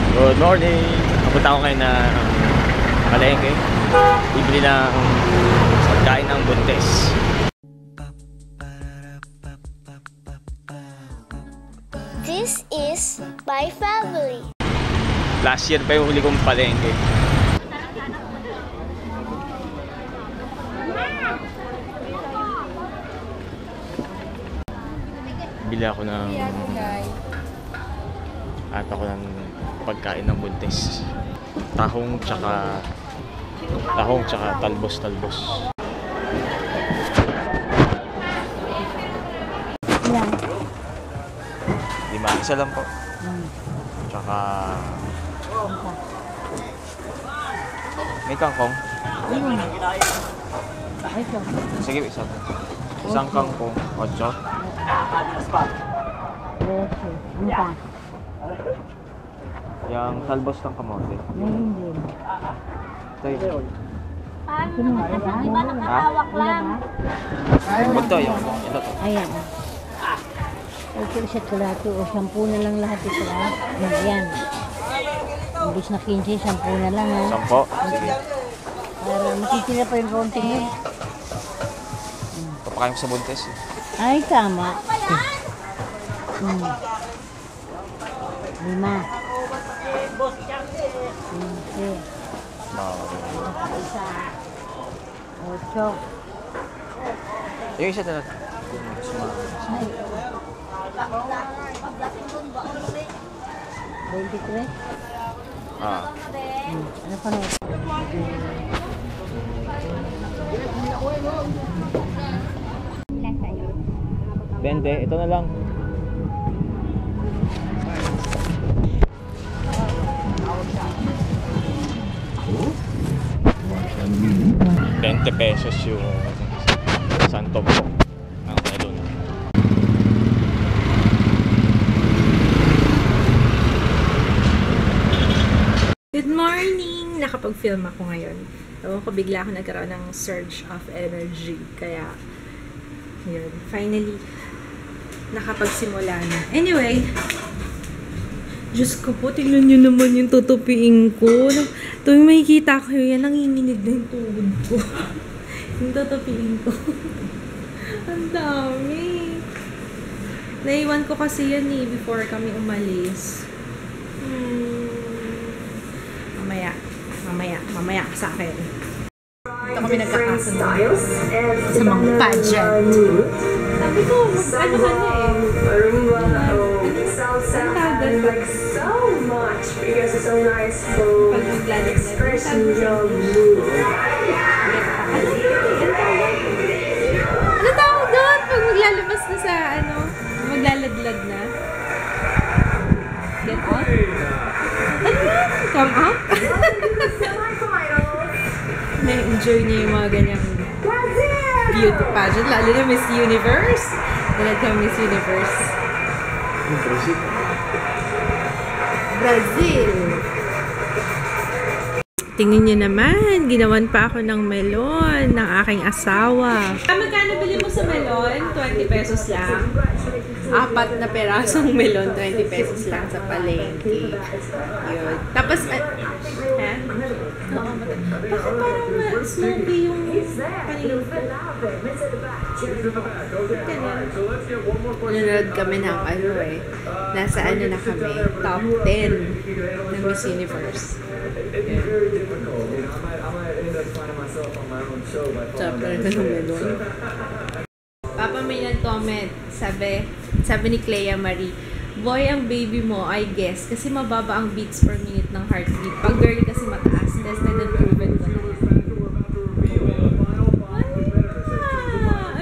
Good morning! Napunta ako ngayon na palengke. Bibili ng pagkain ng buntis. This is my family. Last year pa yung huli kong palengke. Bili ako ng pagkain ng buntis. Tahong tsaka talbos. Ilan? 5, isa lang po. Tsaka may kangkong. Ito. Sige, isa. Isang kangkong, 8. Okay. Ano pa? Yung talbos ng kamote. Ngayon din. Tayo. Ito na. Nakahawak lang. Ito yung ito to. Ayan. Ito isa kalahati o 10 na lang lahat ito. Ayan. Imbis na 15, 10 na lang ha. 10. Sige. Para makikita pa yung konting yun. Papakain ko sa buntis. Ay, tama. 5. 15. Isa. 8. Yung isa talaga. Ay. 23. Ano pa na? Bente, ito na lang. ₱20 yung santo po ng melon. Good morning! Nakapag-film ako ngayon. Ewan ko, bigla ako nagkaroon ng surge of energy. Kaya, yun. Finally, nakapagsimula na. Anyway, Diyos ko po, tingnan nyo naman yung tutupiin ko. Tuwing makikita ko yan, nanginginig na yung tuhod ko. Yung tutupiin ko. Ang dami. Naiwan ko kasi yan before kami umalis. Mamaya ka sa akin. Ito kami nagkakasundo sa mga pageant. Sabi ko, ano ka na eh. Ang tagal ba? Pag maglalagyan. Ano tawag doon? Pag maglalabas na sa maglaladlad na. Get out? Ano yun? Come up? Na-enjoy niya yung mga ganyang beauty pageant. Lalo na Miss Universe. Nalad ka Miss Universe. Brazil. Tingnan niyo naman, ginawan pa ako ng melon ng aking asawa. Magkano bili mo sa melon? ₱20 lang. 4 na perasong melon, ₱20 lang sa palengke. Yun. Tapos, bakit parang smoky yung paningin ko? Nanonood kami ng nasa na kami, top 10 ng Miss Universe. Sarap talaga ng melon. Papa may nag-comment, sabi ni Clea Marie, boy ang baby mo, I guess, kasi mababa ang beats per minute ng heartbeat. Pag girl kasi mataas, tested and proven ko na.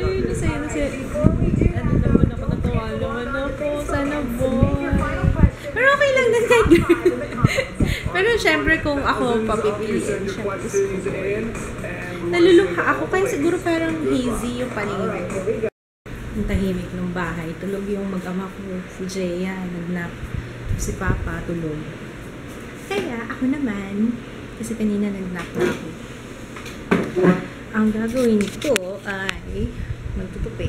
Ayun, nasaya. Ano naman ako, natuwa naman ako. Sana boy. Pero okay lang din kay girl. Pero syempre kung ako papipiliin, syempre gusto ko. Nalulungha ako, kaya siguro parang hazy yung paningin ko. Ang tahimik ng bahay. Tulog yung mag-ama ko, si Jeya, nagnap. Si Papa, tulog. Kaya ako naman, kasi kanina nagnap na ako. Ang gagawin ko ay magtutupi.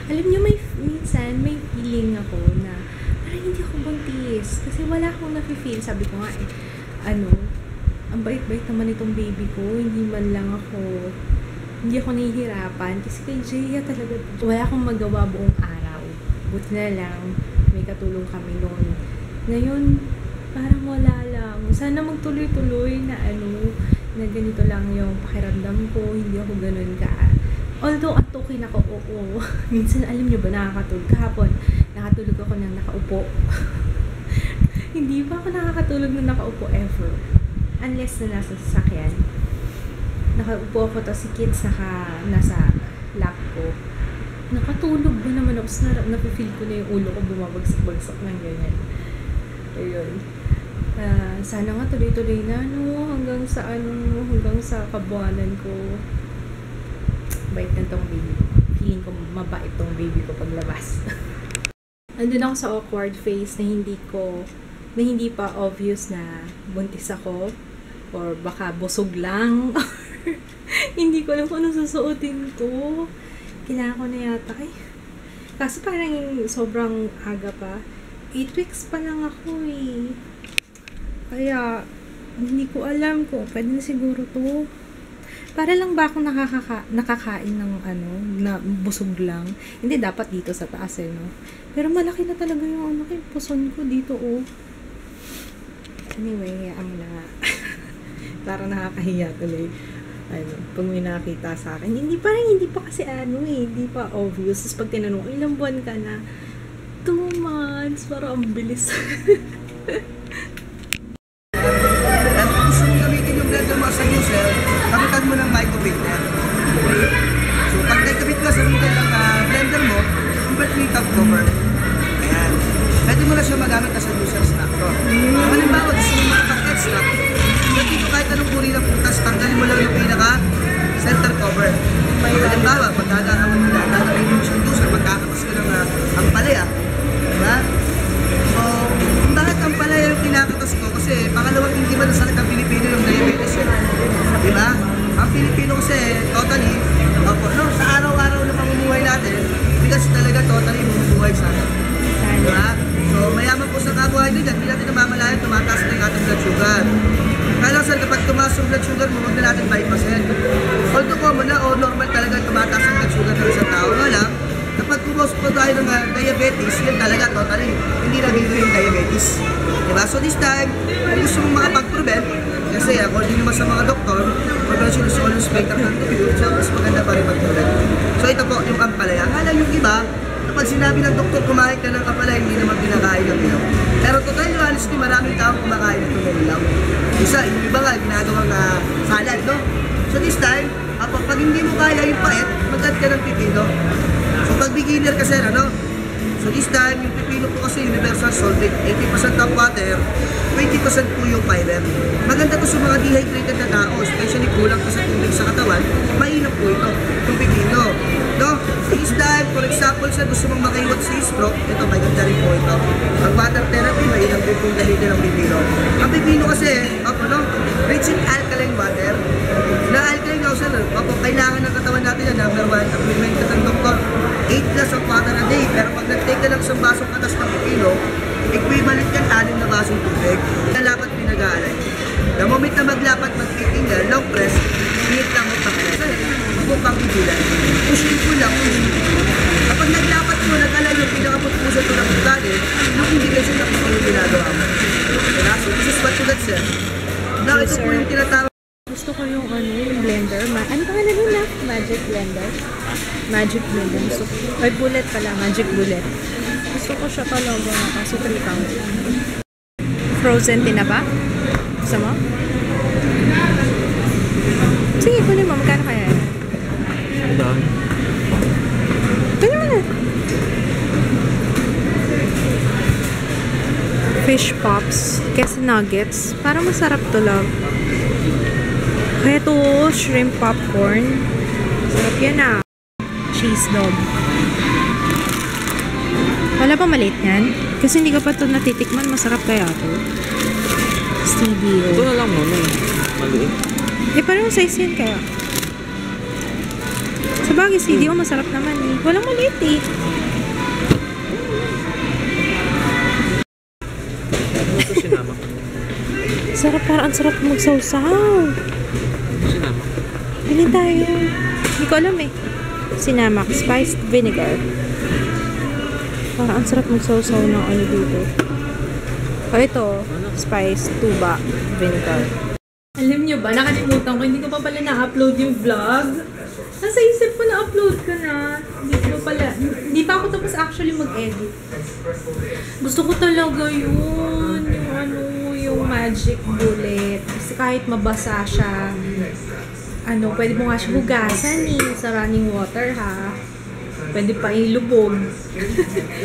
Alam niyo, minsan may feeling ako na parang hindi ako buntis. Kasi wala akong nafe-feel. Sabi ko nga ang bait-bait naman itong baby ko. Hindi ako nahihirapan. Kasi kay Jaya talaga, wala akong magawa buong araw. Buti na lang, may katulong kami noon. Ngayon, parang wala lang. Sana magtuloy-tuloy na na ganito lang yung pakiramdam ko. Hindi ako ganun ka. Although, atukin ako, oo. Minsan, alam niyo ba, nakakatulog. Kahapon, nakatulog ako nang nakaupo. Hindi pa ako nakakatulog nang nakaupo ever. Unless na nasa sasakyan. Nakaupo ako, tapos si kids nasa lap ko. Nakatulog ba naman ako? Napifeel ko na yung ulo ko bumabagsak-bagsak ng ganyan. Ayun. Sana nga tuloy-tuloy na, hanggang sa kabuanan ko. Bait na tong baby ko. Feeling ko mabait tong baby ko paglabas. Andun ako sa awkward phase na hindi pa obvious na buntis ako or baka busog lang. Hindi ko alam kung ano susuotin ko. Kailangan ko na yata. Kasi parang sobrang aga pa. 8 weeks pa lang ako eh. Kaya hindi ko alam kung pwede na siguro to. Para lang ba akong nakakain ng na busog lang. Hindi dapat dito sa taas no. Pero malaki na talaga yung puson ko dito Anyway, na nga. Para nakakahiya tuloy. Pag may nakita sa akin. Hindi pa kasi hindi pa obvious. Tapos pag tinanong, ilang buwan ka na? 2 months. Parang ang bilis. Gusto mo gamitin yung blender mo sa user, kapitan mo ng micro-blender. So, pag nagkabit ka sa middle ng blender mo, convert mo yung top cover. Ayan. Pwede mo na siya magamit as a user snack to. Halimbawa, gusto mo makapag-extract, dito kahit anong puri ng putas, tanggalin mo lang yung pinaka-center cover. Halimbawa, pag gagawin mo siyang user, magkakapas ka ng ampalaya. Diba? So, kung bakit ampalaya yung kinakatas ko, kasi pangalawang hindi man sa ng Pilipino yung diabetes diba? Ang Pilipino kasi totally, sa araw-araw na pamumuhay natin, bigas talaga totally bumubuhay sa atin. Diba? So, mayaman po sa kabuhay nila, hindi natin namamalayan, tumataas na yung ating blood sugar. Kaya lang sir, kapag tumaas yung blood sugar mo, huwag na natin 5%. Although common na, normal talaga tumataas ang blood sugar ng isang tao. Wala, kapag kumus po tayo ng diabetes, yun talaga totally, hindi na bigay yung diabetes. Diba? So this time, kung gusto mong makapag-prevent, kasi according naman sa mga doktor, prevention is always better than cure, so mas maganda pa rin mag-prevent. So ito po, yung ampalaya. Akala yung iba, kapag sinabi ng doktor kumain ka ng ampalaya, hindi naman pinakain ng ilaw. Pero totally honestly, maraming taong kumakain ito ng ilaw. Yung iba nga, ginagawang salad, no? So this time, pag hindi mo kaya yung pait, mag-add ka ng pipino. So pag beginner kasi so this time, yung pipino po kasi universal solvent, 80% ng water, 20% po yung fiber. Maganda to sa mga dehydrated na tao, especially kulang ka sa tubig sa katawan, mainam po ito, yung pipino. No? So this time, for example, sa gusto mong makaiwat sa stroke, ito, maganda rin po ito. Ang water therapy, mainam din pong gamitin ng pipino. Ang pipino kasi, rich in alkaline water. Na alkaline also, kailangan ng katawan natin na number 1, supplement ka ng doktor, 8 glass of water a day. Pero pag nag-take ka lang isang basong katas ng pipino, equivalent yan 6 na basong tubig. Nalapat pinag-aalay. The moment na maglapat, magtitinggal, long press, init lang mo pang-press. Huwag pang pigilan. Push-in ko lang, push-in ko. Kapag naglapat mo, nag-alay yung pinakaputpusan ko ng ugali, yung indication na gusto yung ginagawa mo. So this is what you got, sir. Now, ito po yung tinatawag. Gusto ko yung yung blender. Ano pa na nun Magic blender? Magic blender. Gusto ko. Ay, bullet pala. Magic bullet. Gusto ko siya talaga. Kaso 3 pounds. Frozen tinapa? Gusto mo? Sige, kunin mo. Magkano kaya? Kunin mo na. Fish pops. Kasi nuggets. Parang masarap to, love. Kaya ito, shrimp popcorn. Sarap yan Cheese dog. Wala pa maliit yan? Kasi hindi ka pa ito natitikman. Masarap kaya ito. Studio. Ito na lang muna maliit. Parang size yan kaya. Sa bagay, studio masarap naman Walang maliit Sarap, parang ang sarap magsawsaw. Sinama. Bili tayo. Hindi ko alam eh. Sinamak, spiced vinegar. Parang ang sarap magsawsaw ng ano dito. O ito, spiced tuba vinegar. Alam nyo ba, nakalimutan ko, hindi ko pa pala na-upload yung vlog. Nasa isip ko na-upload ko na. Hindi pa ako tapos actually mag-edit. Gusto ko talaga yun, yung magic bullet. Kasi kahit mabasa siya, pwede mo nga siya hugasan sa running water ha. Pwede pa ilubog.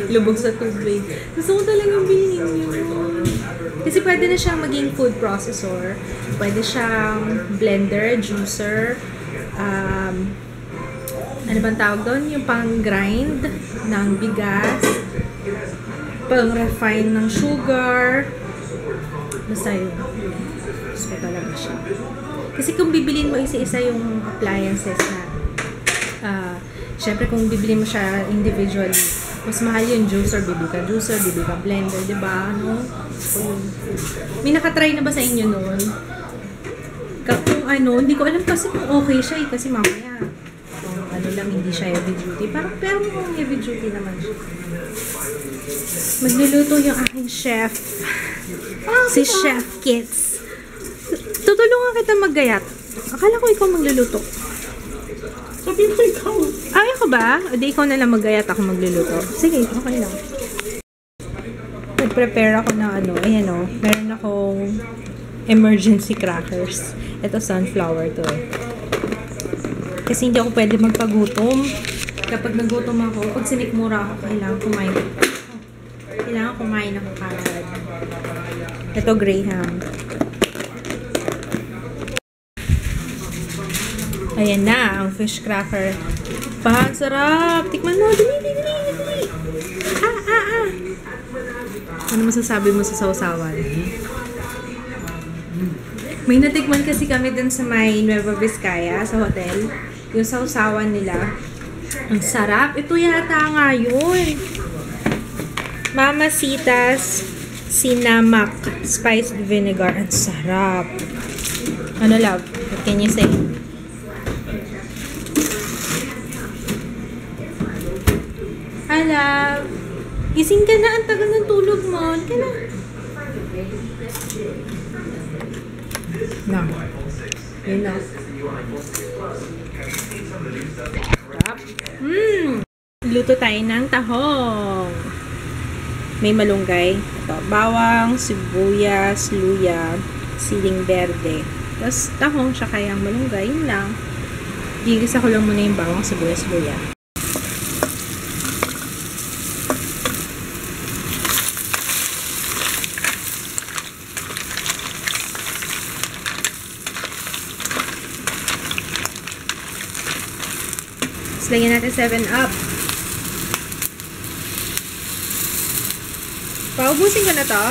Lubog sa tubig. Gusto ko talagang bilhin yun. Kasi pwede na siyang maging food processor. Pwede siyang blender, juicer, ano bang tawag doon? Yung pang-grind ng bigas, pang-refine ng sugar. Basta yun. Gusto ko talaga siya. Kasi kung bibilin mo isa-isa yung appliances na, syempre kung bibili mo siya individually, mas mahal yung juicer, bibili ka blender, diba? May nakatry na ba sa inyo noon? Kung hindi ko alam kasi kung okay siya eh, kasi mamaya, lang, hindi siya heavy duty. Pero heavy duty naman siya. Magluluto yung aking chef. Si Chef Kits. Tutulungan kita maggayat. Akala ko ikaw magluluto. Sabi mo ikaw. Ay, ako ba? O di ikaw na lang maggayat, ako magluluto. Sige, okay lang. Nag-prepare ako ng ayan o. Meron akong emergency crackers. Ito sunflower to eh. Kasi hindi ako pwede magpagutom. Kapag nagutom ako, pag sinikmura ako, kailangan kumain ako kagad. Ito, Graham. Ayan na, ang fish cracker. Ang sarap! Tikman mo! Dali! Ano masasabi mo sa sausawan? May natikman kasi kami dun sa may Nueva Vizcaya, sa hotel. Yung sausawan nila. Ang sarap. Ito yata nga yun. Mamacita's Sinamak Spiced Vinegar. Ang sarap. Ano, love? What can you say? Hi, love. Gising ka na. Ang tagal ng tulog mo. Ka na. No. Yun na. Luto tayo ng tahong. May malunggay. Ito, bawang, sibuyas, luya, siling berde. Tapos tahong siya kayang malunggay. Yun lang. Gigisa ko lang muna yung bawang, sibuyas, luya. Lagyan natin 7-Up. Paubusin ko na to.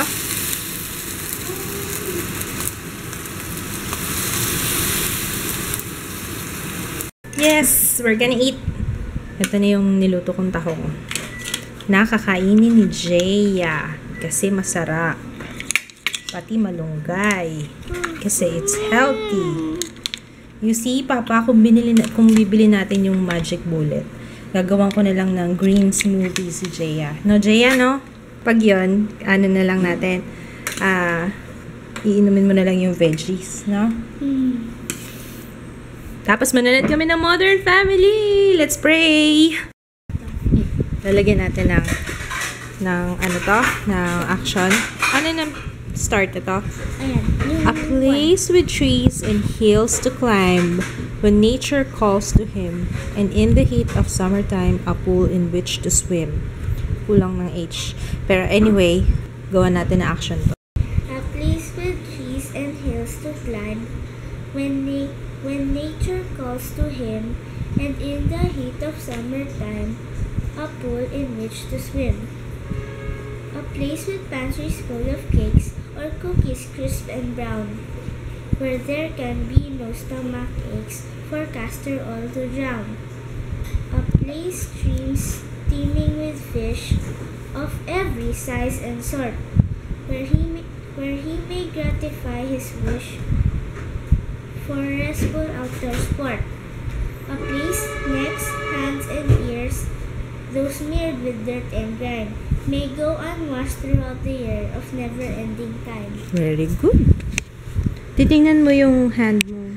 Yes! We're gonna eat. Ito na yung niluto kong tahong. Nakakainin ni Jaya. Kasi masarap. Pati malunggay. Kasi it's healthy. You see, Papa, kung bibili natin yung magic bullet, gagawan ko na lang ng green smoothie si Jaya. No, Jaya, no? Pag yun, ano na lang natin, iinumin mo na lang yung veggies, no? Tapos manonood kami ng Modern Family! Let's pray! Lalagyan natin ng action. Ano na start ito? A place with trees and hills to climb when nature calls to him, and in the heat of summertime, a pool in which to swim. Kulang ng H. Pero anyway, gawa natin na action to. A place with trees and hills to climb when nature calls to him, and in the heat of summertime, a pool in which to swim. A place with pantries full of cakes or cookies crisp and brown, where there can be no stomach aches for castor oil to drown. A place streams teeming with fish of every size and sort, where where he may gratify his wish for restful outdoor sport. A place, necks, hands, and ears, though smeared with dirt and grime, may go unwashed throughout the year of never-ending time. Very good. Titingnan mo yung hand mo.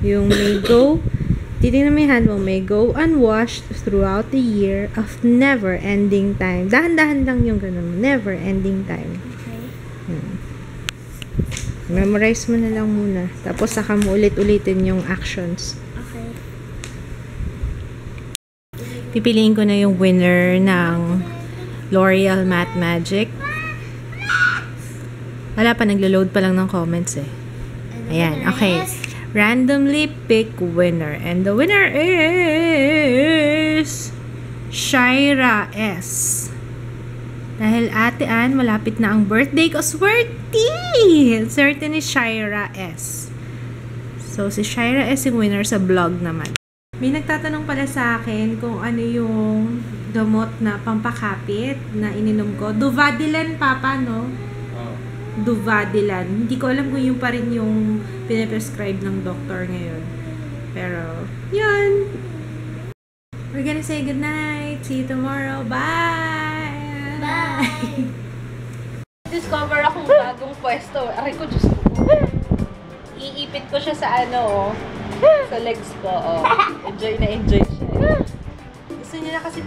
Yung may go. Titingnan mo yung hand mo. May go unwashed throughout the year of never-ending time. Dahan-dahan lang yung ganun. Never-ending time. Okay? Memorize mo na lang muna. Tapos saka mo ulit-ulitin yung actions. Okay. Pipiliin ko na yung winner ng L'Oreal Matte Magic. Wala pa, naglo-load pa lang ng comments eh. Ayan, okay. Randomly pick winner. And the winner is Shaira S. Dahil Ate Ann, malapit na ang birthday ko. Swerte! Swerte ni Shaira S. So, si Shaira S yung winner sa vlog naman. May nagtatanong pala sa akin kung ano yung gamot na pampakapit na ininom ko. Duvadilan, Papa, no? Duvadilan. Hindi ko alam kung yung pa rin yung pinaprescribe ng doctor ngayon. Pero, yun. We're gonna say goodnight. See you tomorrow. Bye! Bye! Discover akong bagong pwesto. Aray ko, Diyos ko. Iipit ko siya sa ano, sa legs ko. Oh. Enjoy na enjoy siya. Gusto niya na kasi